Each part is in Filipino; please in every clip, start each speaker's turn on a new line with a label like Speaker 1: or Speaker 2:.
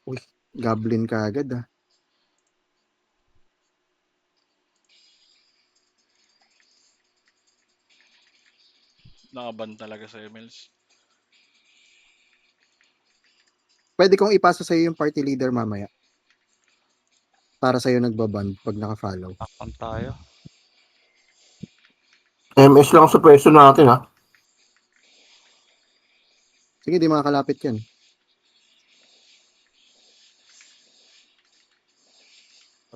Speaker 1: Uy, goblin ka agad ah.
Speaker 2: Nakaban talaga sa MLs.
Speaker 1: Pwede kong ipasa sa'yo yung party leader mamaya. Para sa'yo nagbaband pag naka-follow.
Speaker 3: Takpan tayo.
Speaker 4: MS lang sa pwesto natin ha.
Speaker 1: Sige, di makakalapit yan.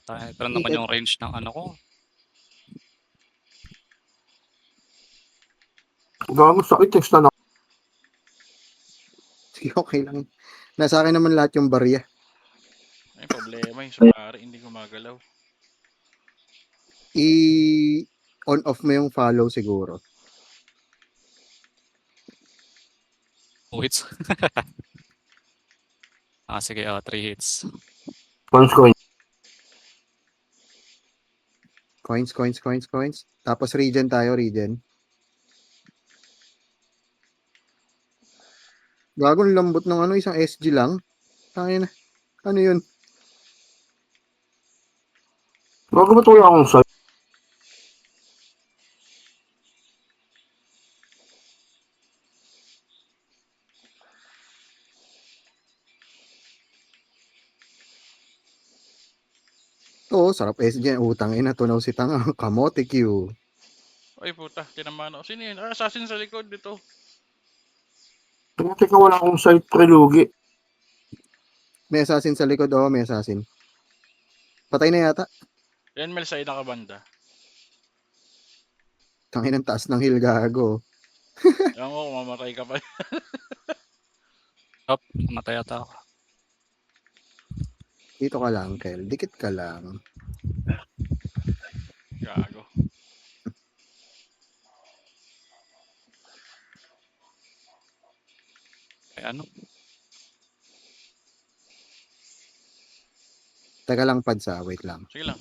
Speaker 3: Patay. Pero naman yung range ng ano ko.
Speaker 4: Gago sakit, text na.
Speaker 1: Sige, okay lang. Nasa akin naman lahat yung barya.
Speaker 2: Ay, problema yung sa pare, hindi gumagalaw.
Speaker 1: I-on off mo yung follow siguro.
Speaker 3: 2 hits. Sige, 3 hits.
Speaker 4: Coins.
Speaker 1: Coins. Tapos regen tayo, regen. Gagong lambot ng ano, isang SG lang. Tangina. Ano yun?
Speaker 4: Gago ba tuloy akong side?
Speaker 1: Oo, sarap SG. Utang ina, tunaw si Tanga. Kamote Q.
Speaker 2: Ay puta, tinamaan ako. Sino yun? Assassin sa likod dito.
Speaker 4: Teka, wala akong side prelugi.
Speaker 1: May assassin sa likod. Oo, may assassin. Patay na yata.
Speaker 2: Yan, Mel, sa'yo nakabanda.
Speaker 1: Tangin ang taas ng hill, gago.
Speaker 2: Ewan ko, mamatay ka pa.
Speaker 3: Namatay ata ako.
Speaker 1: Dito ka lang, Kel. Dikit ka lang.
Speaker 2: Gago.
Speaker 3: Ay, ano?
Speaker 1: Teka lang, Padsa. Wait lang.
Speaker 2: Sige lang.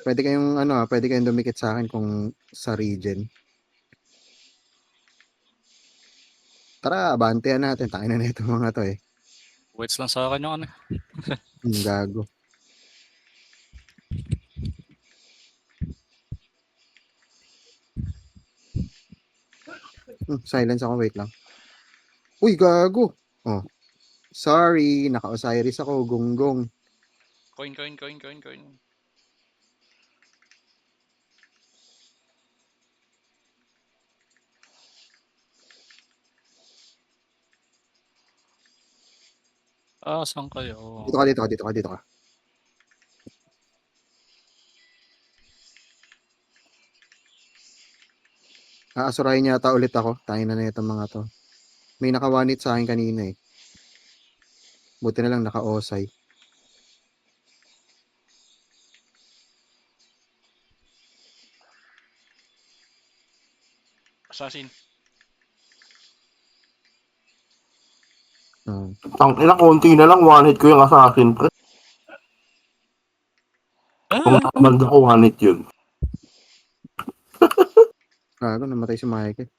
Speaker 1: Pwede kayong dumikit sa akin kung sa regen. Tara, abantihan natin. Tangina na itong mga to eh.
Speaker 3: 2 hits lang sa akin yung ano.
Speaker 1: Gago. Silence ako, wait lang. Uy, gago. Oh. Sorry, naka-Osiris ako, gonggong.
Speaker 2: Coin.
Speaker 3: Saan kayo?
Speaker 1: Dito ka. Aasurahin yata ulit ako. Tangina na itong mga to. May naka-one hit sa akin kanina eh. Buti na lang naka-Osay.
Speaker 2: Assassin.
Speaker 4: Ang ina, konti na lang. One hit ko yung assassin. Pre. Kung nakabanda ko, one hit yun.
Speaker 1: Gago, namatay si Michael.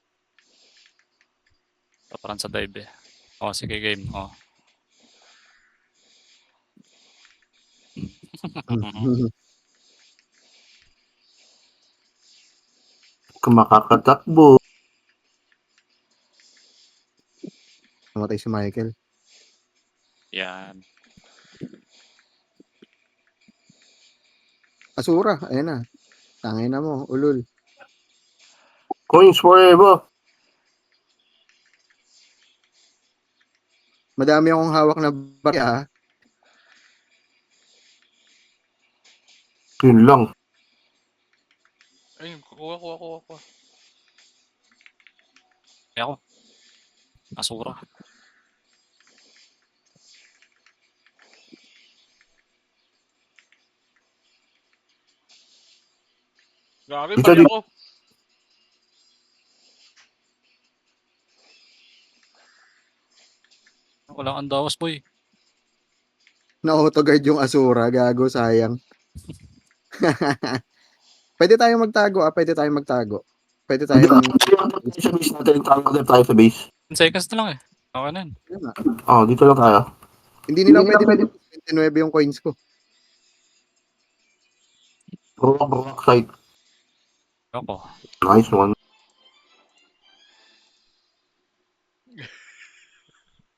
Speaker 3: Taparan sa dive eh. Sige, game.
Speaker 4: Kung makakatakbo.
Speaker 1: Namatay si Michael.
Speaker 3: Yan.
Speaker 1: Asura, ayan na. Tangina mo, ulul.
Speaker 4: Coins forever.
Speaker 1: Madami akong hawak na barya.
Speaker 4: Yun lang.
Speaker 2: Ay, kuha.
Speaker 3: Ay ako. Asura.
Speaker 2: Gago,
Speaker 4: Dito,
Speaker 2: bali
Speaker 4: dito.
Speaker 2: ako.
Speaker 3: Wala kang dawas, boy.
Speaker 1: Na-autoguard yung Asura, gago, sayang. Pwede tayong magtago. Pwede tayo ng...
Speaker 4: Sa base natin, tawag tayo sa base.
Speaker 3: 10 seconds na lang eh. Okay na yun.
Speaker 4: Dito lang tayo.
Speaker 1: Hindi nila pwede 29 yung coins ko.
Speaker 4: Rock site.
Speaker 3: Ako.
Speaker 4: Nice one.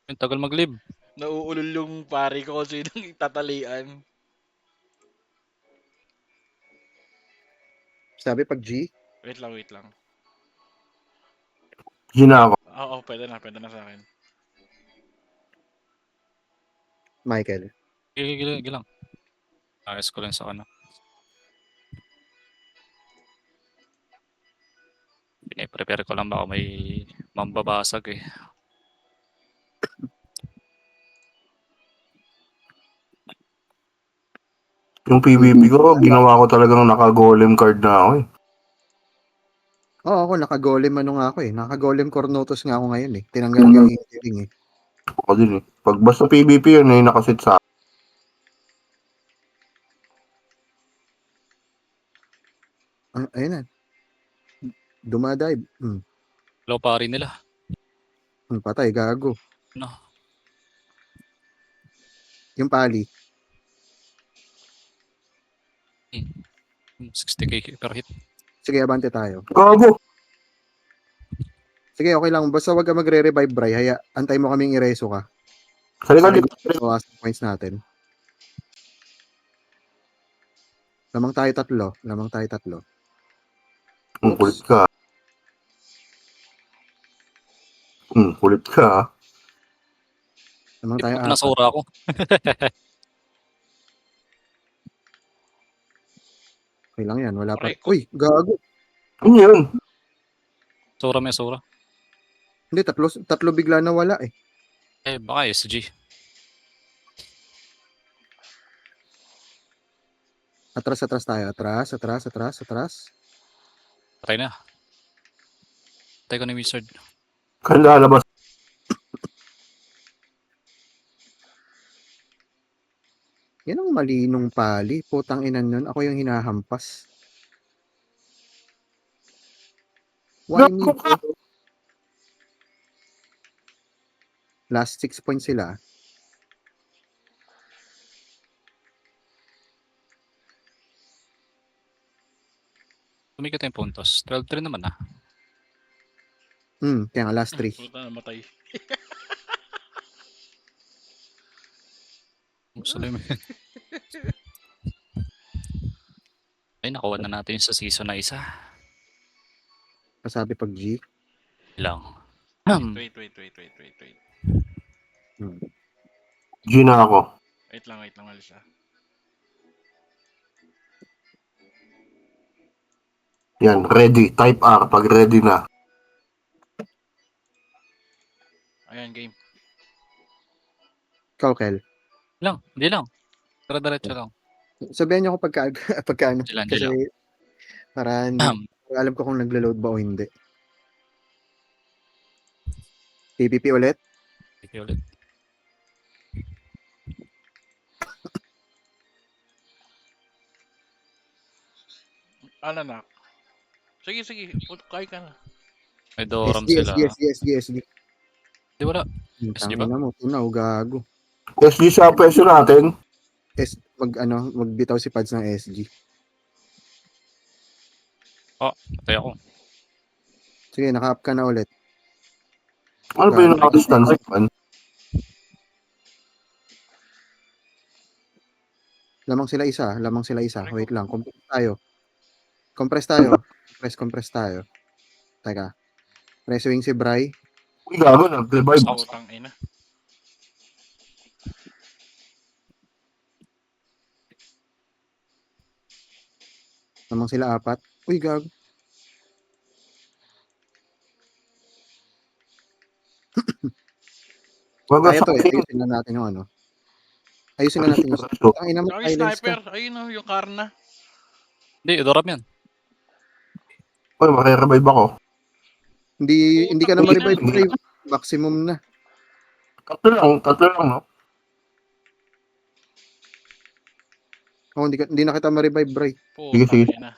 Speaker 3: Yung tagal mag-live.
Speaker 2: Nauulol yung pari ko kasi nang itatalian.
Speaker 1: Sabi pag G,
Speaker 2: Wait lang.
Speaker 4: Gina ako.
Speaker 2: Oo, pwede na sa akin.
Speaker 1: Michael.
Speaker 3: Gila lang. Ayos ko lang sa ano. Pine-prepare ko lang baka may mambabasag eh.
Speaker 4: Yung PvP ko, ginawa ko talagang naka-golem card na ako eh.
Speaker 1: Oo, ako naka-golem nga ako eh. Naka-golem Cornotos nga ako ngayon eh. Tinanggal ko yung engineering eh.
Speaker 4: Ako din eh. Pag basta PvP yun eh, nakasit sa
Speaker 1: Ayun na. Dumadive.
Speaker 3: Low pari nila.
Speaker 1: Patay, gago.
Speaker 3: No.
Speaker 1: Yung pali.
Speaker 3: 60k per hit.
Speaker 1: Sige, abante tayo.
Speaker 4: Gago!
Speaker 1: Sige, okay lang. Basta wag ka magre-revive, Bray. Antay mo kaming ireso ka.
Speaker 4: Salika
Speaker 1: Sige,
Speaker 4: dito.
Speaker 1: bawas ang points natin. Lamang tayo tatlo.
Speaker 4: Kulit ka. Kulit ka.
Speaker 1: Lamang tayo
Speaker 3: Ipot nasura ako.
Speaker 1: Okay lang yan. Wala pa.
Speaker 2: Aray ko.
Speaker 1: Uy, gago.
Speaker 4: Ano yun?
Speaker 3: Sura may sura.
Speaker 1: Hindi, tatlo bigla na wala eh.
Speaker 3: Eh, baka SG.
Speaker 1: Atras tayo. Atras.
Speaker 3: Patay na. Patay ko ni Wizard.
Speaker 4: Kaya lalabas.
Speaker 1: Yan ang malinong pali. Putang inan nun. Ako yung hinahampas. Why me?
Speaker 4: Gago ka!
Speaker 1: Last 6 points sila.
Speaker 3: Tumikat yung puntos. 12-3 naman ah.
Speaker 1: Kaya nga last 3.
Speaker 2: Puta, namatay.
Speaker 3: Muslim. Ay, nakuha na natin yung sa season na isa.
Speaker 1: Pasabi pag G.
Speaker 3: Ilang.
Speaker 2: Wait.
Speaker 4: Gina ako.
Speaker 2: Wait lang, alis ah.
Speaker 4: Yan, ready. Type R pag ready na.
Speaker 2: Ayan, game.
Speaker 1: Ikaw, Kel.
Speaker 3: Hindi lang. Diretso lang.
Speaker 1: Sabihan niyo ako pagka ano.
Speaker 3: Hindi
Speaker 1: Kasi
Speaker 3: lang.
Speaker 1: para alam ko kung naglo-load ba o hindi. PvP ulit.
Speaker 3: Sige ulit.
Speaker 2: Alanak. Sige. Kaya ka na.
Speaker 3: May Doram
Speaker 1: SG.
Speaker 3: Di wala. SG ba?
Speaker 1: Tangina mo. Tunaw, gago.
Speaker 4: SG sa presyo natin.
Speaker 1: Magbitaw si Pads ng SG.
Speaker 3: Patay ako.
Speaker 1: Sige, naka-up ka na ulit.
Speaker 4: Ano ba yung naka-distance man?
Speaker 1: Lamang sila isa. Wait lang. Compress tayo. Compress tayo. Teka. Pressuing si Bray.
Speaker 4: Uy, gago, nag-revive.
Speaker 2: Putang ina.
Speaker 1: Lamang sila 4. Uy, gago.
Speaker 4: Baga
Speaker 1: Kaya
Speaker 4: sa
Speaker 1: to eh.
Speaker 4: akin,
Speaker 1: Ayusin na natin yung ano. Ayusin na natin yung... Ang ina mo,
Speaker 2: Yung
Speaker 1: silence ka.
Speaker 2: sniper. Ayun oh, yung Karna.
Speaker 3: Hindi, Doram yan.
Speaker 4: uy, makirevive ako.
Speaker 1: Hindi ka na
Speaker 2: Putang
Speaker 1: ma-revive.
Speaker 2: ina.
Speaker 1: Bray. Maximum na.
Speaker 4: Tatlo lang, no?
Speaker 1: Hindi na kita ma-revive, Bray.
Speaker 4: Sige.
Speaker 2: Putang ina.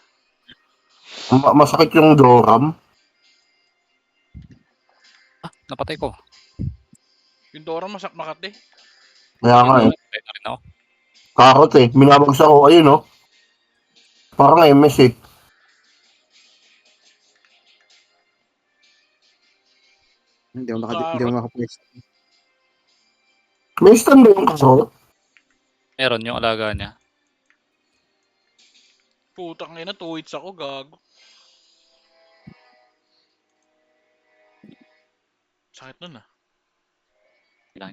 Speaker 4: Masakit yung Doram.
Speaker 3: napatay ko.
Speaker 2: Yung Dora masak makati.
Speaker 4: Kaya nga eh.
Speaker 3: Napatay na rin ako.
Speaker 4: Kakot eh. Minabagsak ko. Ayun oh. Parang MS eh.
Speaker 1: Hindi ako makapwesto.
Speaker 4: May stand ba yung kakot?
Speaker 3: Meron yung alaga niya.
Speaker 2: Putang ina, 2 hits ako, gago. Sakit nun ah.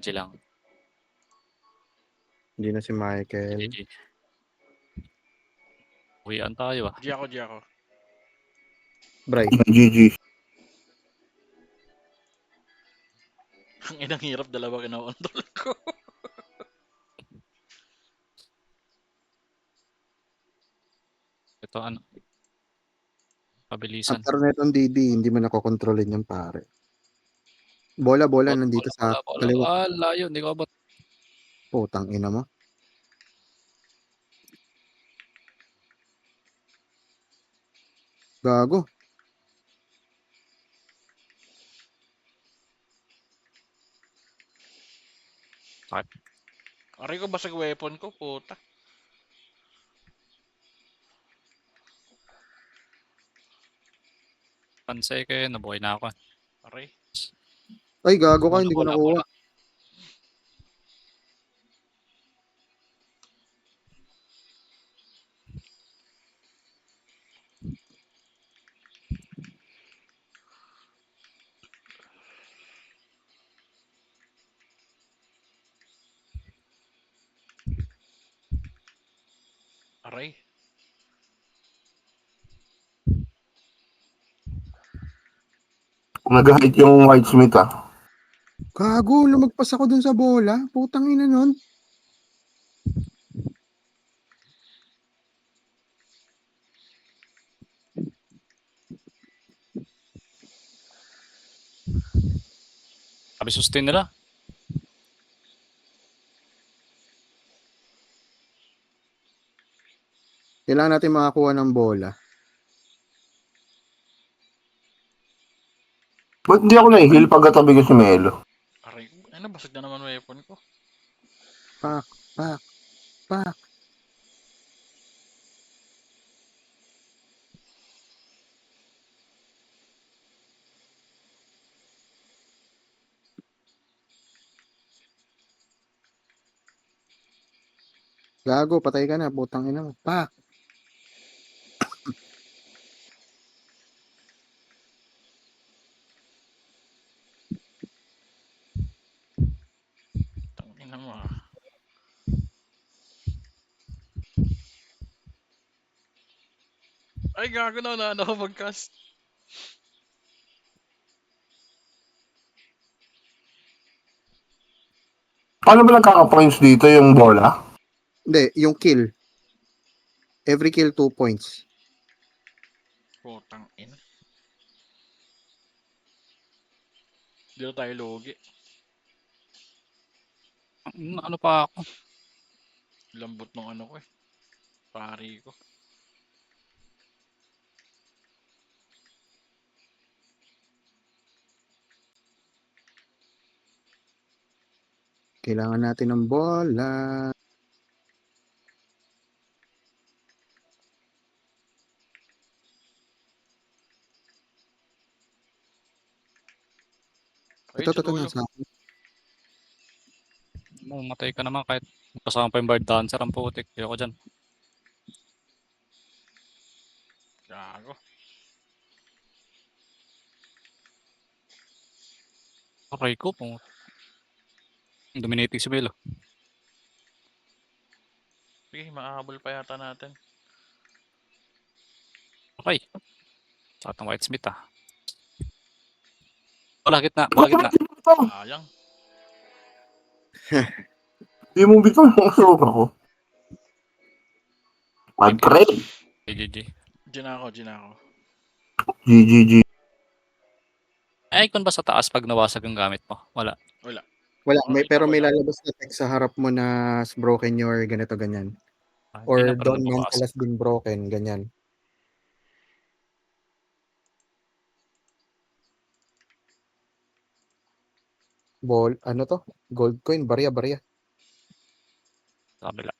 Speaker 3: Chilang.
Speaker 1: Hindi na si Michael.
Speaker 3: GG. Uwian tayo ah.
Speaker 2: G ako.
Speaker 1: Bray.
Speaker 4: GG.
Speaker 2: Ang inang hirap, dalawa kinakontrol ko.
Speaker 3: Ito ano. Pabilisan.
Speaker 1: After netong DD, hindi mo nakokontrolin yung pare. Bola, nandito sa kaliwa.
Speaker 3: Ah, layo. Hindi ko abot.
Speaker 1: Putang ina mo. Gago.
Speaker 2: Aray ko basag weapon ko, puta.
Speaker 3: Pansay kayo. Nabuhay na ako.
Speaker 2: Aray.
Speaker 1: Ay, gago ka, hindi ko nakuha.
Speaker 3: Bola.
Speaker 2: Aray.
Speaker 4: Nag-hit yung Whitesmith ah.
Speaker 1: Gago, lumagpas ako dun sa bola. Putang ina nun.
Speaker 3: Sabi sustain nila.
Speaker 1: Kailangan natin makakuha ng bola.
Speaker 4: Ba't hindi ako na-heal pagkatabi ko si Melo?
Speaker 2: Aray. Ano, basag na naman weapon ko.
Speaker 1: Pak. Gago, patay ka na. Putang ina mo. Pak.
Speaker 2: Tangina mo ah. Ay, gago na ako mag-cast.
Speaker 4: Paano ba nagkaka-points dito yung bola?
Speaker 1: Hindi, yung kill. Every kill 2 points.
Speaker 2: Putang ina. Dito tayo logi.
Speaker 3: Ano pa ako?
Speaker 2: Lambot ng ano ko eh. Pari ko.
Speaker 1: Kailangan natin ng bola.
Speaker 2: Ay,
Speaker 1: Ito,
Speaker 2: sa dulo.
Speaker 1: nasa akin.
Speaker 3: Matay ka naman kahit kasama pa yung Bard Dancer. Ang putik. Ayoko dyan.
Speaker 2: Gago.
Speaker 3: Aray ko. Dominating si Melo.
Speaker 2: Sige, maahabol pa yata natin.
Speaker 3: Okay. Sakit ng Whitesmith ah. Bola gitna. Bola gitna.
Speaker 2: Sayang.
Speaker 4: Hindi mo bito yung asok ako. Mag-trade.
Speaker 3: GG.
Speaker 2: Gina ako.
Speaker 4: GGG.
Speaker 3: Ay, icon ba sa taas pag nawasag yung gamit mo? Wala.
Speaker 2: Wala.
Speaker 1: Wala,
Speaker 2: Nakita
Speaker 1: pero
Speaker 2: ko
Speaker 1: may
Speaker 2: lang.
Speaker 1: lalabas na text sa harap mo na broken your ganito, ganyan.
Speaker 3: Hindi
Speaker 1: Or
Speaker 3: na pala
Speaker 1: Don
Speaker 3: nababasa.
Speaker 1: Mental has been broken, ganyan. Ano to? Gold coin, barya.
Speaker 3: Sa kabila.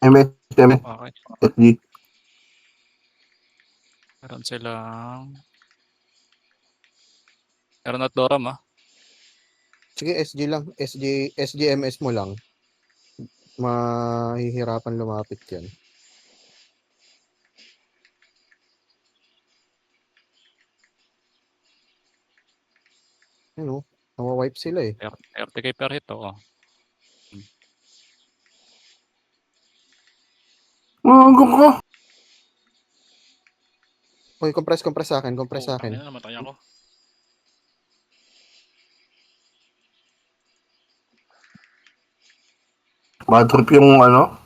Speaker 4: MS,
Speaker 3: Okay.
Speaker 4: SG.
Speaker 3: Meron silang... Meron at Doram
Speaker 1: Sige, SG lang. SGMS mo lang. Mahihirapan lumapit yan. Ano? Nawa-wipe sila eh.
Speaker 3: 30k per hit, oo.
Speaker 4: Hanggang ka.
Speaker 1: Uy, compress sa akin. Compress sa
Speaker 2: Putang
Speaker 1: akin.
Speaker 2: ina, namatay ako.
Speaker 4: Bad trip yung ano.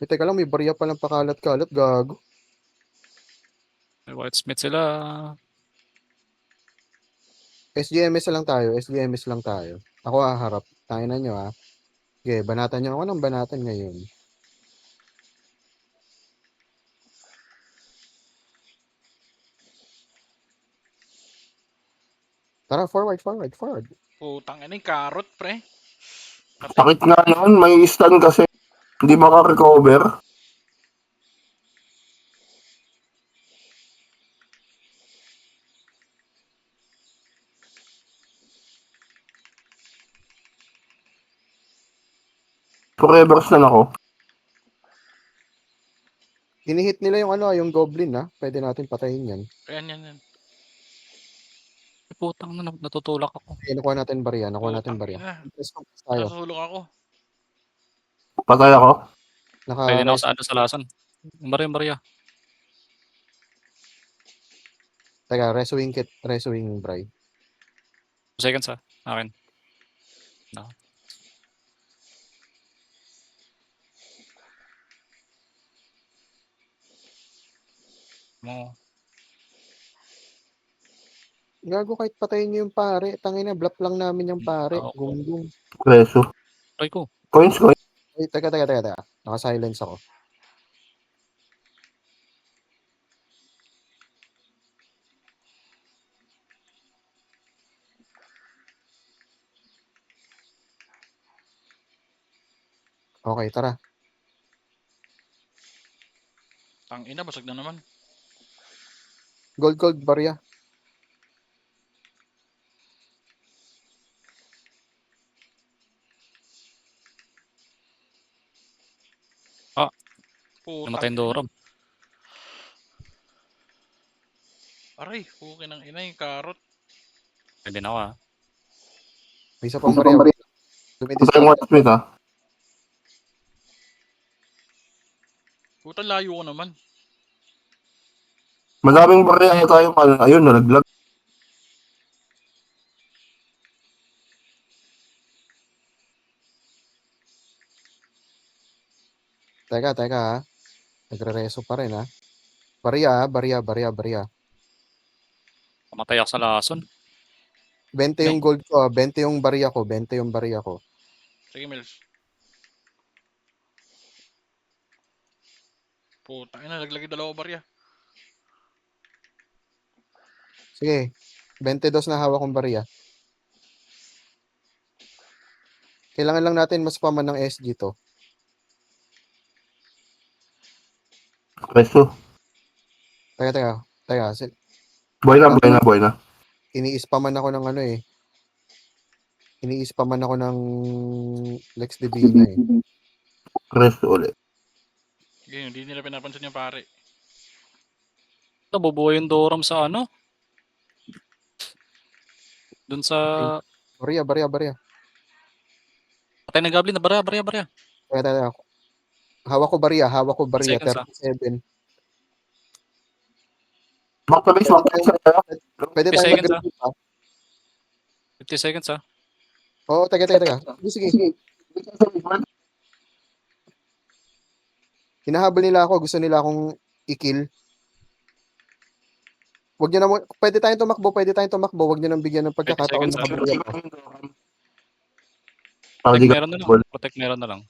Speaker 1: Teka lang, may barya palang pakalat-kalat. Gago.
Speaker 3: May Whitesmith sila.
Speaker 1: SGMS lang tayo. SGMS lang tayo. Ako haharap. Tayo na nyo ha. Okay, banatan nyo ako ng banatan ngayon. Tara, forward.
Speaker 2: Putang ina, yung carrot, pre. Patay.
Speaker 4: Sakit nga nun. May stun kasi. Hindi maka-recover. Forever stun ako.
Speaker 1: Hinihit nila yung yung goblin ha. Pwede natin patayin yan.
Speaker 2: Yan.
Speaker 3: Putang na, natutulak ako.
Speaker 1: Okay, nakuha natin barya.
Speaker 2: Putang
Speaker 1: barya.
Speaker 2: ina.
Speaker 1: Compress tayo.
Speaker 2: Nasulong ako.
Speaker 4: Patay ako.
Speaker 3: Pwede na ako
Speaker 1: Naka-res.
Speaker 3: sa lasan. Barya.
Speaker 1: Teka, reswing bray.
Speaker 3: 2 seconds akin. No. Mo.
Speaker 1: Gago kahit patayin nyo yung pare. Tangina, bluff lang namin yung pare.
Speaker 3: Oo.
Speaker 1: Gunggong.
Speaker 4: Preso.
Speaker 3: Try ko.
Speaker 4: Coins.
Speaker 1: Ay, teka. Naka-silence ako. Okay, tara.
Speaker 2: Tang ina, basag na naman.
Speaker 1: Gold barya.
Speaker 2: Putang
Speaker 3: Namatay yung
Speaker 2: ina.
Speaker 3: Doram.
Speaker 2: Aray, pukin ng ina yung carrot.
Speaker 3: Pwede na ako
Speaker 1: May isa pang barya.
Speaker 4: Patay
Speaker 1: Dumidiscard.
Speaker 4: mo Whitesmith ha.
Speaker 2: Putang layo ko naman.
Speaker 4: Madaming barya tayong ano. Ayun, nalaglag.
Speaker 1: Teka ha. Nagre-reso pa rin ha. Barya.
Speaker 3: Pamatay ako sa lason.
Speaker 1: 20 yung gold ko ha. 20 yung barya ko.
Speaker 2: Sige, Mills. Putang ina, naglagay dalawa barya.
Speaker 1: Sige. 22 na hawak kong barya. Kailangan lang natin mas paman ng SG to.
Speaker 4: Preso.
Speaker 1: Teka.
Speaker 4: Buhay na.
Speaker 1: Ini-spaman ako ng Ini-spaman ako ng Lex Divina eh.
Speaker 4: Preso ulit.
Speaker 2: Sige, hindi nila pinapansin yung pare.
Speaker 3: Nabubuhay yung Doram sa Dun sa...
Speaker 1: Barya.
Speaker 3: Patay ng Goblin na barya.
Speaker 1: Teka. Hawak ko barya.
Speaker 3: 10 seconds
Speaker 1: 37.
Speaker 4: Back to base.
Speaker 1: Pwede
Speaker 3: 50
Speaker 1: tayo
Speaker 3: seconds
Speaker 1: mag-retreat ha.
Speaker 3: 50 seconds
Speaker 1: Oo, teka. Sige. Hinahabol nila ako. Gusto nila akong i-kill. Wag niyo na pwede tayong tumakbo. Wag niyo nang bigyan ng
Speaker 3: 20
Speaker 1: pagkakataon
Speaker 3: seconds
Speaker 1: na kabarya pa.
Speaker 3: Protect meron na lang.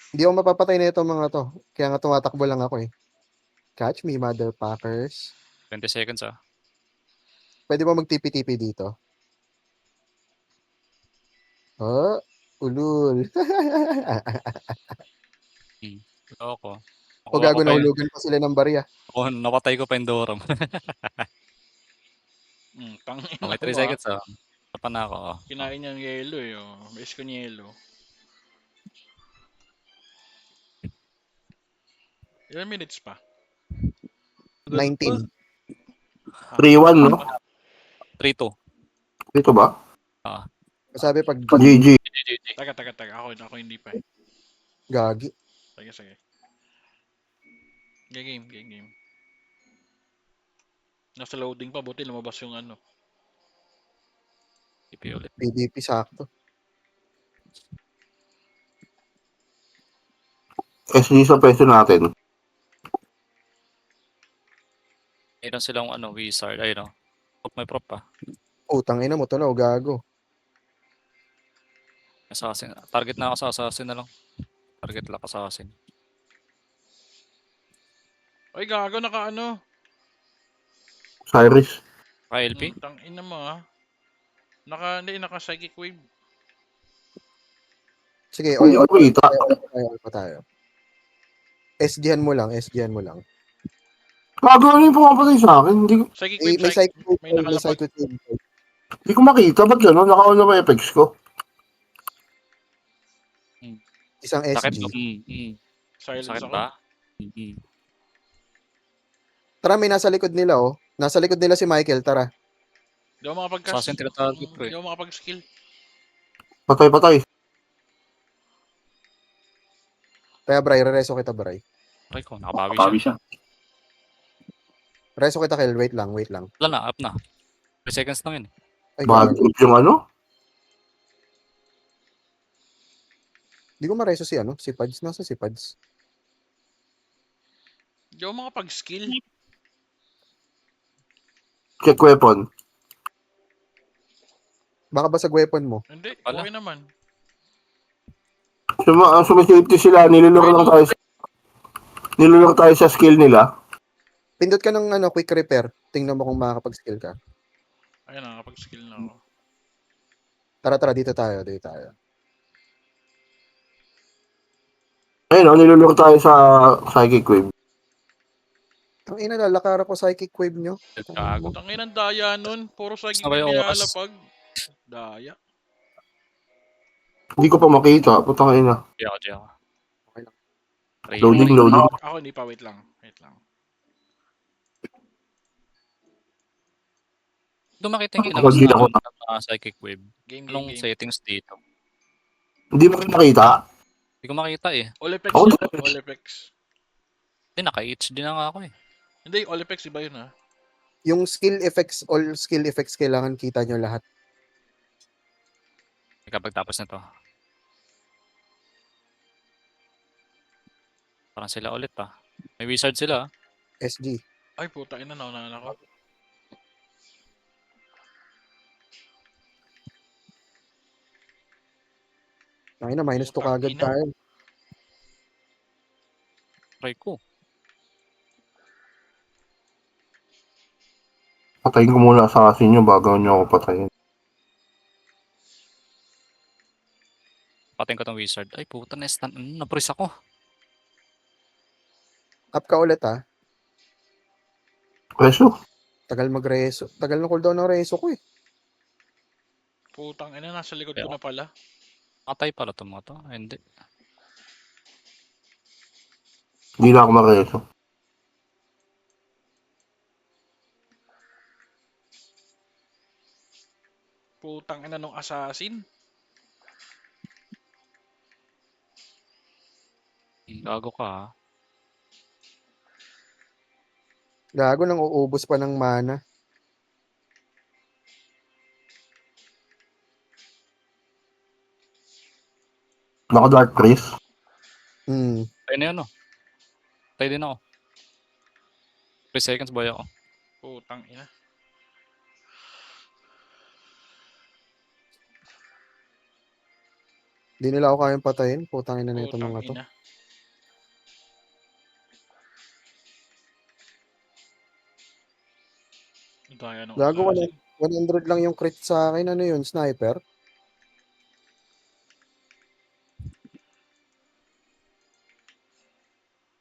Speaker 1: Hindi ako mapapatay na itong mga to. Kaya nga tumatakbo lang ako eh. Catch me, motherfuckers.
Speaker 3: 20 seconds
Speaker 1: Pwede ba magtipi-tipi dito? Oh, ulul.
Speaker 3: Loko.
Speaker 1: O
Speaker 3: Nakuha ko
Speaker 1: gago,
Speaker 3: pa yung
Speaker 1: nahulugan pa sila ng barya.
Speaker 3: napatay ko pa yung Doram.
Speaker 2: Tangina
Speaker 3: Oh, may 3
Speaker 2: mo
Speaker 3: seconds, oh. Tapan na ako, oh.
Speaker 2: Kinain niyang yelo eh. Oh. Base ko ni yelo. Ilan minutes pa?
Speaker 1: 19.
Speaker 4: 3-1, no?
Speaker 3: 3-2.
Speaker 4: Dito ba?
Speaker 1: Sabi pag
Speaker 4: GG.
Speaker 3: GG.
Speaker 2: Taga. Ako hindi pa eh.
Speaker 1: gagi.
Speaker 2: Sige. Game. Nasa loading pa, buti lumabas yung ano.
Speaker 3: TP ulit.
Speaker 1: PvP sakto.
Speaker 4: SG sa peso natin.
Speaker 3: Mayroon silang wizard. Ayun, oh. May prop pa.
Speaker 1: Utang ina mo to na, o gago.
Speaker 3: Assassin. Target na ako sa assassin na lang. Target lock assassin.
Speaker 2: Ay, gago, naka ano.
Speaker 4: Cyrus.
Speaker 3: LP?
Speaker 2: Tangina mo ah. Naka psychic wave.
Speaker 1: Sige,
Speaker 4: Hindi ko kita.
Speaker 1: all tayo. SGhan mo lang.
Speaker 4: Gago, ano yung pumapatay sa akin?
Speaker 2: Psychic
Speaker 1: May
Speaker 2: wave,
Speaker 1: psychic wave,
Speaker 2: may
Speaker 1: may
Speaker 2: nakalapag.
Speaker 1: psychic wave.
Speaker 4: Hindi ko makita. Ba't gano'n? Naka-on na ba yung effects ko?
Speaker 1: Isang
Speaker 3: Sakit
Speaker 1: SG.
Speaker 3: ko.
Speaker 2: Silence
Speaker 3: Sakit
Speaker 2: ako.
Speaker 3: ba?
Speaker 1: Tara, may nasa likod nila, oh. Nasa likod nila si Michael, tara.
Speaker 2: Di ako makapag-cast.
Speaker 3: Assassin tinatarget ko eh.
Speaker 2: Di ako makapag-skill.
Speaker 4: Patay.
Speaker 1: Kaya, Bray, rereso kita, Bray.
Speaker 3: Try ko, nakabawi siya.
Speaker 1: Reso kita, Kel. Wait lang.
Speaker 3: Wala na, up na. 3 seconds lang yun.
Speaker 1: Ay,
Speaker 4: Bad
Speaker 1: gago.
Speaker 4: trip yung ano?
Speaker 1: Di ko mareso si Pads. Nasa si Pads?
Speaker 2: Di ako makapag-skill.
Speaker 4: Check weapon.
Speaker 1: Baka basag weapon mo.
Speaker 2: Hindi,
Speaker 3: Wala.
Speaker 2: okay naman.
Speaker 4: Sumisafety sila. Nilulok tayo sa skill nila.
Speaker 1: Pindot ka ng quick repair. Tingnan mo kung makakapag-skill ka.
Speaker 2: Ayun na, nakapag-skill na ako.
Speaker 1: Tara, dito tayo.
Speaker 4: Ayun, nilulok tayo sa psychic wave.
Speaker 1: Ang ina, lalakara ko psychic wave nyo.
Speaker 3: Gago.
Speaker 2: Tangina ng daya nun. Puro psychic
Speaker 3: Sabay
Speaker 2: wave
Speaker 3: oras.
Speaker 2: nilalapag. Daya.
Speaker 4: Hindi ko pa makita. Putang ina.
Speaker 3: Diyan ako.
Speaker 1: Okay lang.
Speaker 4: Loading.
Speaker 2: Ako hindi pa, wait lang.
Speaker 3: Doon makita yung
Speaker 4: Ako, hindi ako.
Speaker 3: psychic wave.
Speaker 2: Game.
Speaker 3: Anong settings dito?
Speaker 4: Hindi mo rin nakita.
Speaker 3: Hindi ko makita eh.
Speaker 2: Olepex
Speaker 4: Ako,
Speaker 2: yun. Olepex.
Speaker 3: Hindi, naka-HD na nga ako eh.
Speaker 2: Hindi, Olepex iba yun ha.
Speaker 1: Yung all skill effects, kailangan kita nyo lahat.
Speaker 3: Kapag tapos na to. Parang sila ulit pa. May wizard sila.
Speaker 1: SG.
Speaker 2: Ay, puta ina, naunahan ako.
Speaker 1: Ay na, -2
Speaker 2: Putang
Speaker 1: kagad
Speaker 2: ina.
Speaker 1: tayo.
Speaker 3: Try ko.
Speaker 4: Patayin ko muna sa asin nyo bago nyo ako patayin.
Speaker 3: Patayin ko tong wizard. Ay, puta na stun. Napris ako.
Speaker 1: Up ka ulit, ha.
Speaker 4: Preso.
Speaker 1: Tagal mag-reso. Tagal na cooldown ng reso ko, eh.
Speaker 2: Putang ina, nasa likod ko na pala.
Speaker 3: Patay pala itong mga to. Ay, hindi.
Speaker 4: Hindi na ako mareso.
Speaker 2: Putang ina nung assassin.
Speaker 3: Gago ka ha.
Speaker 1: Gago, nang uubos pa ng mana.
Speaker 4: Naka Dark Priest.
Speaker 3: Tayo na yun, oh. Tayo din ako. 3 seconds boy ako.
Speaker 2: Putang ina.
Speaker 1: Di nila ako kayang patayin. Putang ina na ito mga to.
Speaker 2: Putang ina. Daya ng
Speaker 1: Gago,
Speaker 2: assassin.
Speaker 1: 100 lang yung crit sa akin. Ano yun? Sniper?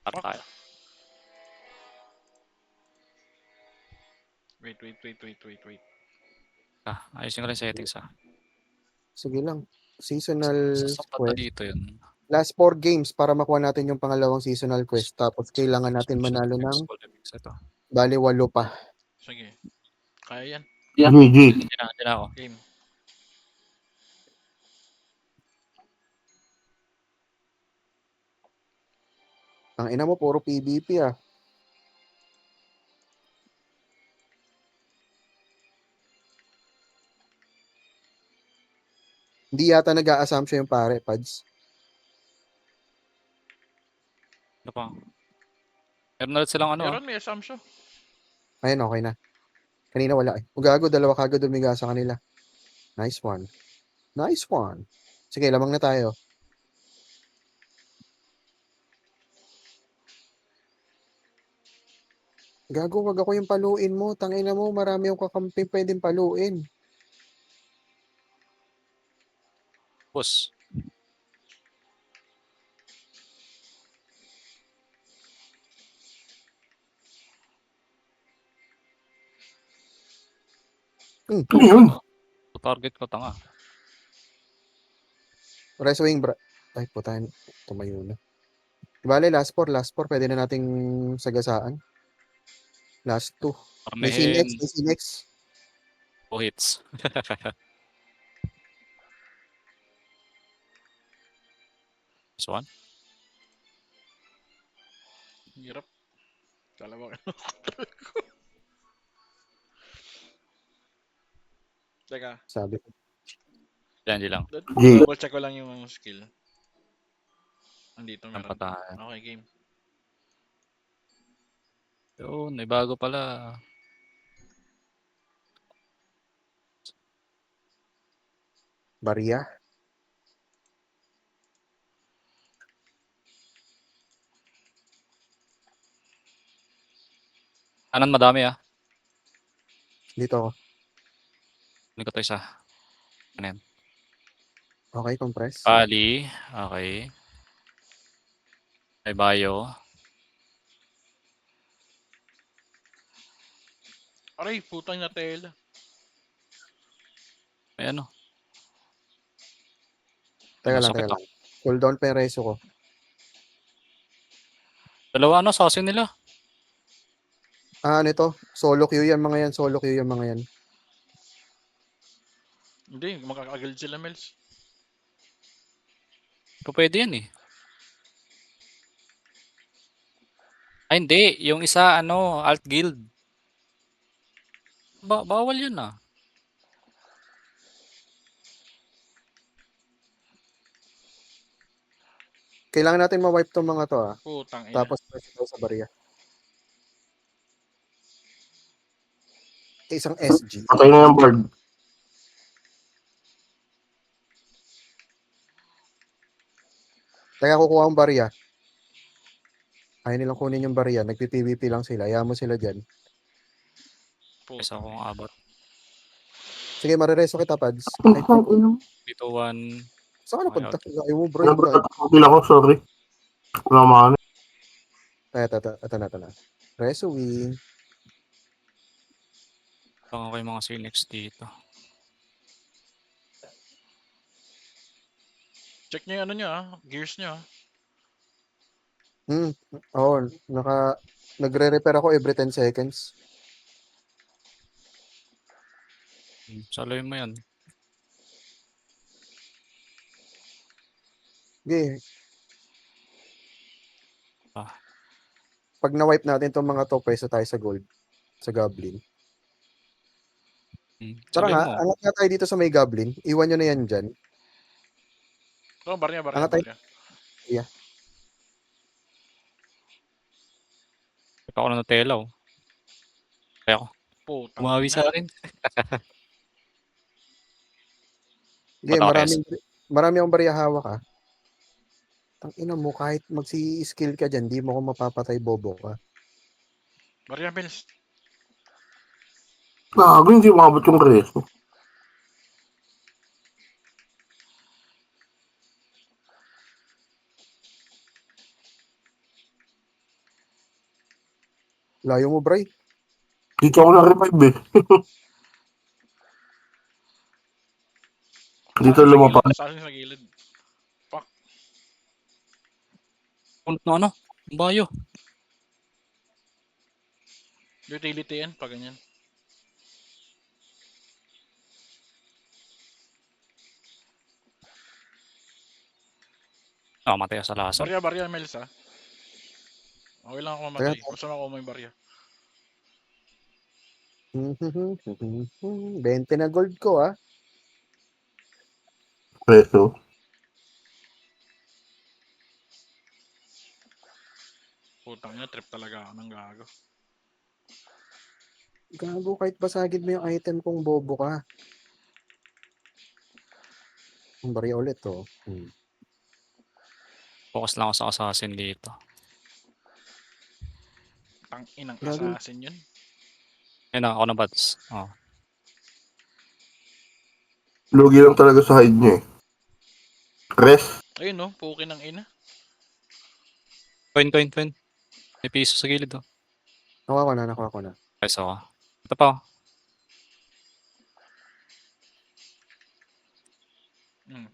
Speaker 3: Para tayo.
Speaker 2: Wait.
Speaker 3: Ayusin ko lang yung settings
Speaker 1: Sige lang. Seasonal
Speaker 3: Sasapat na
Speaker 1: quest.
Speaker 3: dito yun.
Speaker 1: Last 4 games para makuha natin yung pangalawang seasonal quest. Tapos kailangan natin manalo ng
Speaker 3: Ito.
Speaker 1: bali 8 pa.
Speaker 2: Sige. Kaya yan.
Speaker 4: GG.
Speaker 3: Hindi na ako.
Speaker 2: Game.
Speaker 1: Ang ina mo, puro PvP ah. Hindi yata nag-a-assumption yung pare, Pads.
Speaker 3: Ano pa? Meron na ulit silang ano.
Speaker 2: Meron may assumption.
Speaker 1: Ayun, okay na. Kanina wala eh. Ugago, dalawa kagad umiga sa kanila. Nice one. Nice one. Sige, lamang na tayo. Gago, wag ako yung paluin mo. Tangina mo, marami yung kakamping pwedeng paluin.
Speaker 3: Boss.
Speaker 4: Ano yun?
Speaker 3: Target ko tanga.
Speaker 1: Rest wing, ay, putain. Tumayo na. Bale, last 4. Last 4. Pwede na nating sagasaan. Last 2. May
Speaker 3: Parmehin.
Speaker 1: Sinex.
Speaker 3: 2 hits. This one.
Speaker 2: Hirap. Dalawa. Teka.
Speaker 1: Sabi ko.
Speaker 3: Hindi lang.
Speaker 4: G.
Speaker 2: Double check ko lang yung skill. Andito
Speaker 3: Ang
Speaker 2: meron.
Speaker 3: patahan.
Speaker 2: Okay, game.
Speaker 3: Yun, may bago pala.
Speaker 1: Barya.
Speaker 3: Kanan madami
Speaker 1: Dito ako.
Speaker 3: Hindi ko to isa. Ano yan?
Speaker 1: Okay, compress.
Speaker 3: Kali. Okay. May bayo.
Speaker 2: Aray, putang na tela.
Speaker 3: May ano.
Speaker 1: Teka lang,
Speaker 3: Masakit
Speaker 1: teka lang. Cool down pa yung reso ko.
Speaker 3: Dalawa ano, assassin nila.
Speaker 1: Ah, ano ito? Solo queue yan mga yan. Solo queue yan mga yan.
Speaker 2: Hindi, makakaagil sila, Mels.
Speaker 3: Pwede yan eh. Ay hindi, yung isa ano, alt guild. Bawal yun ah.
Speaker 1: Kailangan natin ma-wipe tong mga to ah.
Speaker 2: Putang ina.
Speaker 1: Tapos press tayo sa barya. Isang SG.
Speaker 4: Patay na yung bird.
Speaker 1: Kaya kukuha ang barya. Ayaw nilang kunin yung barya. Nagpi-PVP lang sila. Ayaw mo sila dyan.
Speaker 3: Isa
Speaker 2: Putang
Speaker 3: akong
Speaker 2: ina.
Speaker 3: abot.
Speaker 1: Sige, marireso kita, Pads. Ay,
Speaker 3: Dito 1.
Speaker 1: saan ka
Speaker 3: Okay,
Speaker 1: napunta?
Speaker 3: okay.
Speaker 1: Ayaw mo, bro.
Speaker 4: Ano ba tatapin ako? Sorry. Wala maano.
Speaker 1: Ito na. Reso wing.
Speaker 3: Lang ako yung mga Sinex dito.
Speaker 2: Check nyo yung ano nyo gears nyo
Speaker 1: Oo, nagre-repair ako every 10 seconds.
Speaker 3: Saloy mo yan.
Speaker 1: Okay.
Speaker 3: Ah.
Speaker 1: Pag na-wipe natin itong mga to, pwesto tayo sa gold. Sa goblin. Tara
Speaker 3: Saloy
Speaker 1: nga,
Speaker 3: mo.
Speaker 1: angat nga tayo dito sa may goblin. Iwan nyo na yan dyan.
Speaker 2: Oh, barya.
Speaker 1: Angat tayo. Yeah.
Speaker 3: Ipa ako na telaw. Kaya ako.
Speaker 2: Putang
Speaker 3: Umawi
Speaker 2: ina.
Speaker 3: sa akin.
Speaker 1: Okay,
Speaker 3: Patakas.
Speaker 1: marami akong barya hawak ah. Tangina mo, kahit magsi-skill ka dyan, di mo ako mapapatay, bobo ka.
Speaker 2: Barya, Mels.
Speaker 4: Gago, hindi umabot yung reso.
Speaker 1: Layo mo, Bray.
Speaker 4: Dito ako na-revive eh. Dito
Speaker 2: Assassin sa
Speaker 4: lumapa.
Speaker 2: gilid, assassin sa gilid.
Speaker 3: Punot na ano? Ang bayo.
Speaker 2: Utility yan, pag ganyan.
Speaker 3: Matay sa laso.
Speaker 2: Barya, Mels ha. Okay lang ako mamatay. Basta makuha mo yung barya.
Speaker 1: 20 na gold ko, ah.
Speaker 4: Reso.
Speaker 2: Putang ina, trip talaga ako ng gago.
Speaker 1: Gago, kahit basagin mo yung item kung bobo ka. Ang barya ulit, oh.
Speaker 3: Focus lang ako sa assassin dito.
Speaker 2: Tang inang
Speaker 1: Gago.
Speaker 2: assassin yun.
Speaker 3: Ayun na, ako na bats. Oh.
Speaker 4: Lugi lang talaga sa hide niya eh. Res.
Speaker 2: Ayun no, puki ng ina.
Speaker 3: Coin. May piso sa gilid oh.
Speaker 1: Nakuha ko na.
Speaker 3: Guys ako. Ito pa oh.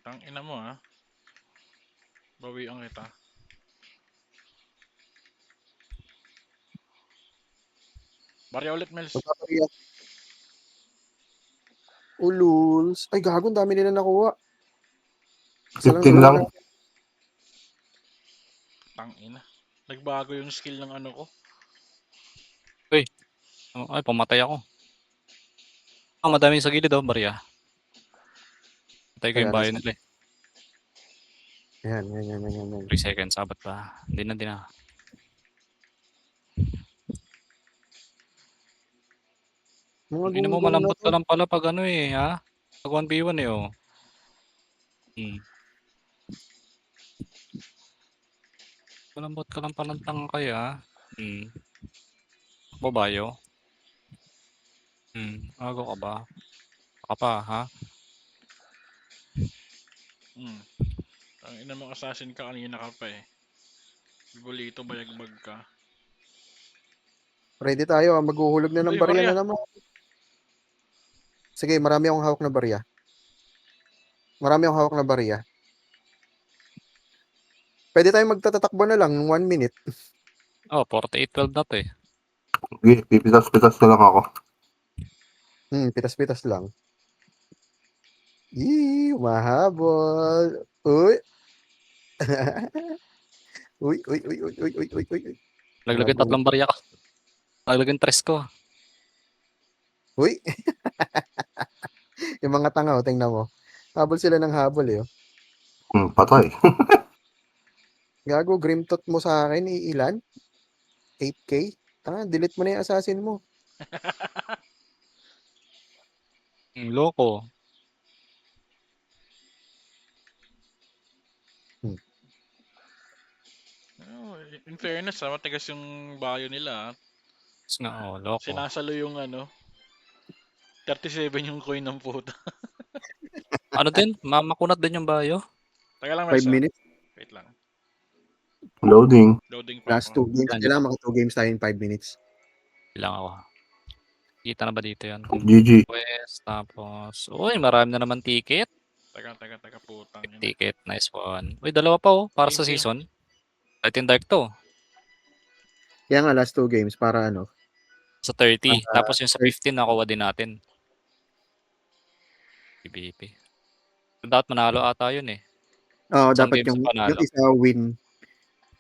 Speaker 2: Tang ina mo ha. Bawian kita. Barya ulit, Mels.
Speaker 1: Magpaparia. Ululs. Ay, gago, ang dami nila nakuha.
Speaker 4: 15 lang.
Speaker 2: Tang ina. Nagbago yung skill ng ano ko.
Speaker 3: Ay, pumatay ako. Madami sa gilid oh, barya. Patay ko yung bayo nila eh.
Speaker 1: Yan.
Speaker 3: 3 seconds, abot pa. Hindi na.
Speaker 1: Mga
Speaker 3: Hindi mo
Speaker 1: gunggong na
Speaker 3: malambot
Speaker 1: to.
Speaker 3: ka lang pala pag ano eh, ha? Pag 1v1 eh, oh. Malambot ka lang palang tangkay, ha? Babayo. Agaw ka ba? Baka pa, ha?
Speaker 2: Tang ina mong assassin ka, kanina ka pa eh. Bulito, bayagbag ka.
Speaker 1: Ready tayo, ah. Maghuhulog na ng
Speaker 2: Uy,
Speaker 1: barya
Speaker 2: barya.
Speaker 1: na naman. Sige, marami akong hawak na barya. Pwede tayong magtatatakbo na lang, 1 minute.
Speaker 3: Oh, 48-12 na to eh.
Speaker 4: Okay, pipitas-pitas na lang ako.
Speaker 1: Pitas-pitas lang. Mahabol. Uy. Uy.
Speaker 3: Laglagan
Speaker 1: Mahabol.
Speaker 3: 3 barya ka. Laglagan 3 ko.
Speaker 1: Uy. Yung mga tanga, oh, tingnan mo. Habol sila ng habol, eh. Oh.
Speaker 4: Patay.
Speaker 1: Gago, Grimtot mo sa akin, ilan? 8K? Tanga, delete mo na yung assassin mo.
Speaker 3: Loko.
Speaker 2: In fairness ha, matigas yung bayo nila.
Speaker 3: Tapos nga, loko.
Speaker 2: Sinasalo yung ano. 37 yung coin ng puta.
Speaker 3: Ano din? Mamakunat din yung bayo.
Speaker 2: Taga lang,
Speaker 1: 5
Speaker 2: Mels.
Speaker 1: minutes.
Speaker 2: Wait lang.
Speaker 4: Loading.
Speaker 2: Loading pa
Speaker 1: Last
Speaker 2: ako.
Speaker 1: 2 games.
Speaker 3: Yan,
Speaker 1: Kailangan maka 2 games tayo in 5 minutes.
Speaker 3: Bilang ako. Kita na ba dito yan?
Speaker 4: GG.
Speaker 3: Quest, tapos... Uy, marami na naman ticket.
Speaker 2: Taga, putang ina.
Speaker 3: Ticket, nice one. Uy, 2 pa oh, para sa
Speaker 2: Thank you.
Speaker 3: season. Light and Dark to.
Speaker 1: Kaya nga, last 2 games para ano.
Speaker 3: Sa 30. Tapos yung sa 15, nakuha din natin. PBP. Dapat manalo ata yun eh. Isang
Speaker 1: Dapat
Speaker 3: game sa
Speaker 1: yung
Speaker 3: panalo.
Speaker 1: isa win.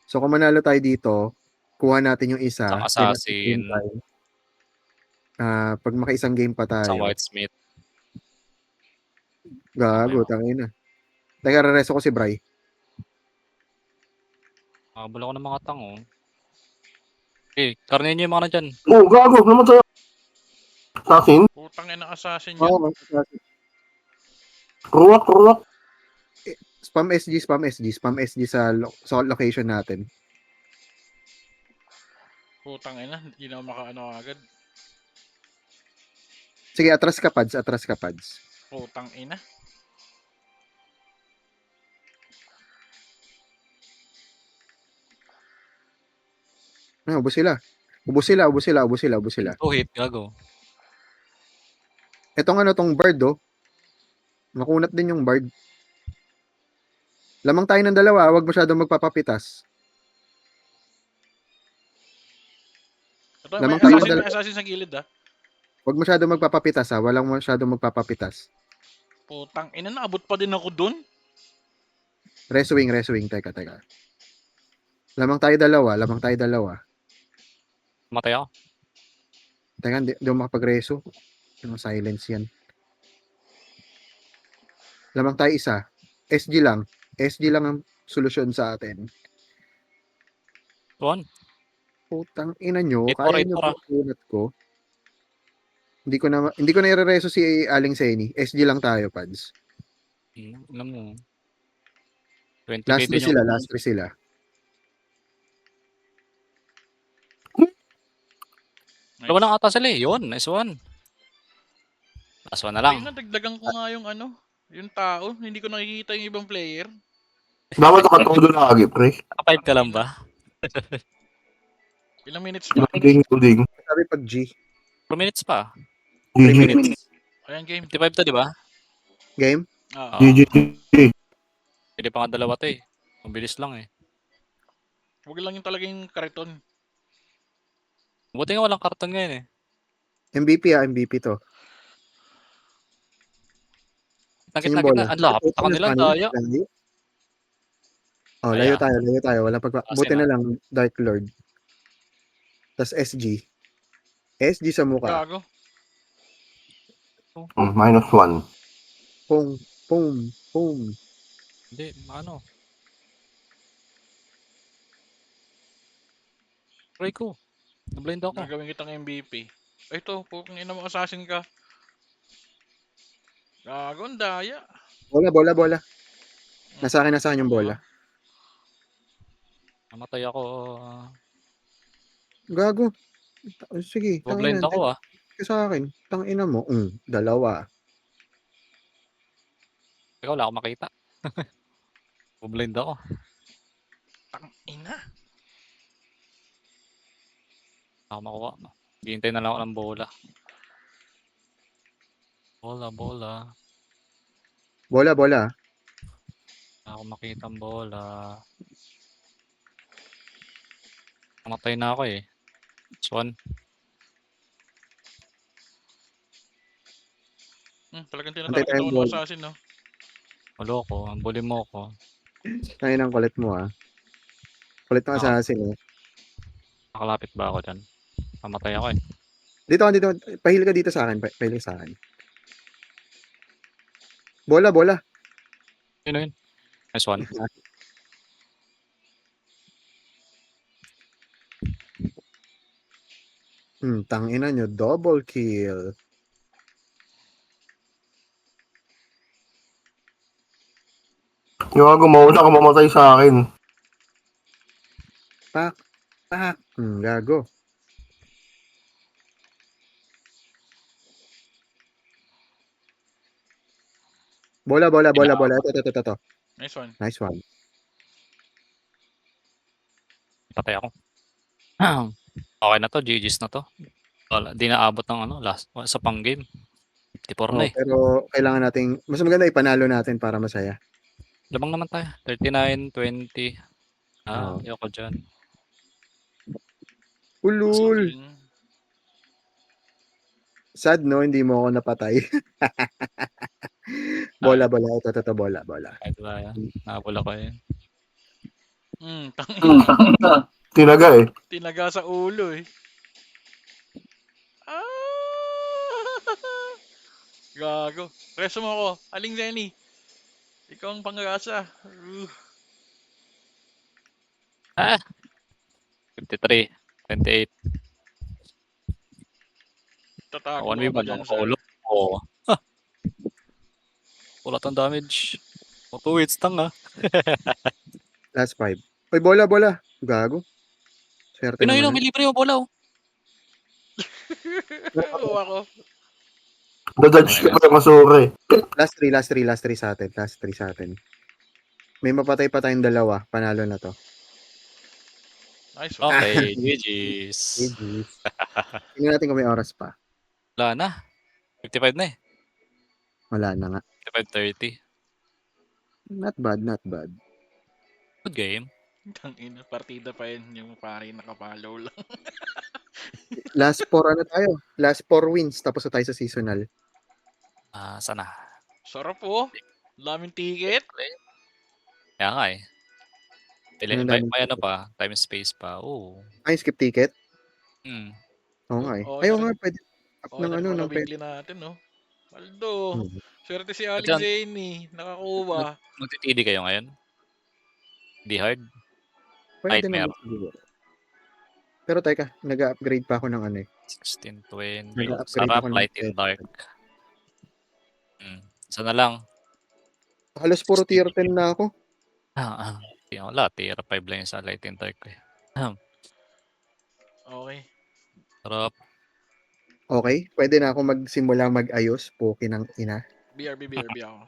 Speaker 1: So, kung manalo tayo dito, kuha natin yung isa.
Speaker 3: Isang
Speaker 1: Then, at the
Speaker 3: assassin.
Speaker 1: same time, pag maka-isang game pa
Speaker 3: Isang
Speaker 1: tayo,
Speaker 3: whitesmith.
Speaker 1: gago, tangina. Teka, rereso ko si Bray.
Speaker 3: Nakabula ko ng mga tango. Karnin nyo yung mga na dyan.
Speaker 4: Oh, gago. Namatay. Assassin.
Speaker 2: Putang ina assassin
Speaker 1: Oo,
Speaker 2: yan.
Speaker 4: Ruwak.
Speaker 1: Spam SG sa location natin.
Speaker 2: Putang ina, hindi na ako makaano agad.
Speaker 1: Sige, atras ka, Pads. Atras ka, Pads.
Speaker 2: Putang ina.
Speaker 1: Ubos sila. Ubos sila, ubos sila, ubos sila, ubos sila.
Speaker 3: 2 hit, gago.
Speaker 1: Etong tong Bard, oh. Makunat din yung Bard. Lamang tayo ng dalawa, wag masyadong magpapapitas.
Speaker 2: Ito,
Speaker 1: Lamang
Speaker 2: may
Speaker 1: tayo
Speaker 2: assassin,
Speaker 1: dalawa.
Speaker 2: may assassin sa gilid ah.
Speaker 1: Wag masyadong magpapapitas, ha. Walang masyadong magpapapitas.
Speaker 2: Putang ina, naabot pa din ako dun.
Speaker 1: Reswing. Teka. Lamang tayo dalawa.
Speaker 3: Matay ako.
Speaker 1: Teka, di ako makapag-reso. Yung silence yan. Lamang tayo isa. SG lang. SG lang ang solusyon sa atin.
Speaker 3: 1.
Speaker 1: Putang ina nyo.
Speaker 3: Eight
Speaker 1: Kaya
Speaker 3: four,
Speaker 1: nyo
Speaker 3: 8-4, ah.
Speaker 1: pagkunat ko. Hindi ko na i-reso si Aling Seni. SG lang tayo, Pads.
Speaker 3: Alam mo. 20k
Speaker 1: Last
Speaker 3: din
Speaker 1: 3
Speaker 3: yung...
Speaker 1: sila.
Speaker 3: Dalawa lang ata sila eh. Yun, nice one. Last one na
Speaker 2: Ay,
Speaker 3: lang.
Speaker 2: nadagdagan ko nga yung yung tao. Hindi ko nakikita yung ibang player.
Speaker 4: Dapat nakatodo lagi, pre.
Speaker 3: Naka 5 ka lang ba?
Speaker 2: Ilang minutes pa?
Speaker 4: Loading.
Speaker 1: Sabi pag G.
Speaker 3: 2 minutes pa. 3
Speaker 4: GG.
Speaker 3: minutes.
Speaker 2: Ayan, game.
Speaker 3: 55 to, di ba?
Speaker 1: Game?
Speaker 2: Ah,
Speaker 4: GG.
Speaker 3: Pwede pa nga dalawa to eh. Mabilis lang eh.
Speaker 2: Huwag lang yung talagang kariton.
Speaker 3: Buti nga walang karton ngayon eh.
Speaker 1: MVP to.
Speaker 3: Nakit na
Speaker 1: Yung bola.
Speaker 3: kita. Ang lapit ako nila. Daya.
Speaker 1: Oh,
Speaker 3: Kaya.
Speaker 1: layo tayo. Buti na lang, Dark Lord. Tas SG. SG sa mukha.
Speaker 2: Gago.
Speaker 4: -1.
Speaker 1: Boom.
Speaker 3: Hindi, ano. Try ko. Nablind ako.
Speaker 2: Gagawin kitang MVP. Ay, ito, kung ina mo assassin ka. Gago, ang daya.
Speaker 1: Bola. Nasa akin yung bola.
Speaker 3: Namatay ako.
Speaker 1: Gago. Sige,
Speaker 3: Nablind ako ah.
Speaker 1: Sa akin. Tangina mo. Dalawa.
Speaker 3: Ikaw, wala ako makita. Nablind ako.
Speaker 2: Tang ina.
Speaker 3: Ako makuha. Hihintay na lang ako ng bola. Bola.
Speaker 1: Bola.
Speaker 3: Ako makita ang bola. Namatay na ako eh. Swan.
Speaker 2: Talagang
Speaker 1: Antay
Speaker 2: tinatarget
Speaker 1: tayong
Speaker 2: ako ng
Speaker 1: bola.
Speaker 2: assassin, no?
Speaker 3: Walo ko. Ang bully mo ko.
Speaker 1: Tayo ng kulit mo, ah. Kulit ng assassin, eh.
Speaker 3: Nakalapit ba ako dyan? Namatay ako eh.
Speaker 1: Dito. Pahil ka dito sa akin. Pahil ka sa akin. Bola.
Speaker 3: Yun. Nice one.
Speaker 1: Tangina nyo. Double kill.
Speaker 4: Yung ako mauna ka mamatay sa akin.
Speaker 1: Pak. Gago. Bola. Ito.
Speaker 2: Nice one.
Speaker 1: Nice one.
Speaker 3: Patay ako. Okay na to. GG's na to. Wala, di naabot ng last sa pang game. 54 na eh.
Speaker 1: Pero kailangan nating, mas maganda ipanalo natin para masaya.
Speaker 3: Lamang naman tayo. 39, 20.
Speaker 1: Oo.
Speaker 3: Ayoko dyan.
Speaker 1: Ulul. Sad, no? Hindi mo ako napatay. Bola. Ito, bola.
Speaker 3: Kahit wala yan. Nakabula ko eh.
Speaker 2: Tangina.
Speaker 4: Tinaga eh.
Speaker 2: Tinaga sa ulo eh. Gago. Reso mo ako. Aling Zenny. Ikaw ang pangagasa.
Speaker 3: 53, 28.
Speaker 2: Tatago
Speaker 3: 1v1
Speaker 2: ka ba dyan sa...
Speaker 3: ulo. Oo. Wala tang damage. 2 hits tang
Speaker 1: Last 5. Oy, bola. Gago. Swerte
Speaker 3: Pinoy
Speaker 1: naman.
Speaker 3: may libre yung bola oh.
Speaker 2: Oo, ako.
Speaker 4: Nadodge ka pa yung Masuri.
Speaker 1: Last 3 sa atin. Last 3 sa atin. May mapatay pa tayong dalawa. Panalo na to.
Speaker 2: Nice one.
Speaker 3: Okay, GG's.
Speaker 1: GG's. Tingnan natin kung may oras pa.
Speaker 3: Wala na. 55 na eh.
Speaker 1: Wala na nga.
Speaker 3: 55-30.
Speaker 1: Not bad, not bad.
Speaker 3: Good game.
Speaker 2: Tangina, partida pa yun. Yung pare nakapalaw lang.
Speaker 1: Last 4 ano tayo? Last 4 wins. Tapos na tayo sa seasonal.
Speaker 3: Sana.
Speaker 2: Sarap oh. Daming ticket.
Speaker 3: Kaya nga eh.
Speaker 1: Ang daming
Speaker 3: May ano
Speaker 1: ticket.
Speaker 3: pa, time space pa. Oo.
Speaker 1: Ay, skip ticket?
Speaker 3: Hmm.
Speaker 1: Oo nga eh.
Speaker 2: Okay
Speaker 1: Ayaw
Speaker 2: na
Speaker 1: nga,
Speaker 2: rin.
Speaker 1: pwede. Up
Speaker 2: Okay
Speaker 1: ng
Speaker 2: na rin
Speaker 1: ano,
Speaker 2: pala
Speaker 1: ng pwede.
Speaker 2: weekly natin, no? Aldo.
Speaker 1: Hmm.
Speaker 2: Swerte si Alex
Speaker 3: Diyan.
Speaker 2: Zane nakakuha.
Speaker 3: Magti-TD kayo ngayon? Di hard?
Speaker 1: Pwede
Speaker 3: Nightmare.
Speaker 1: naman siguro. Pero teka, nag-upgrade pa ako ng ano eh.
Speaker 3: 16-20.
Speaker 1: Nag-upgrade
Speaker 3: Sarap,
Speaker 1: ako ng
Speaker 3: light and dark. Isa na lang.
Speaker 1: Halos puro tier 10 na ako.
Speaker 3: Wala, tier 5 lang yung sa light and dark ko eh.
Speaker 2: Okay.
Speaker 3: Sarap.
Speaker 1: Okay, pwede na ako magsimula mag-ayos. Poki ng ina.
Speaker 2: BRB ako.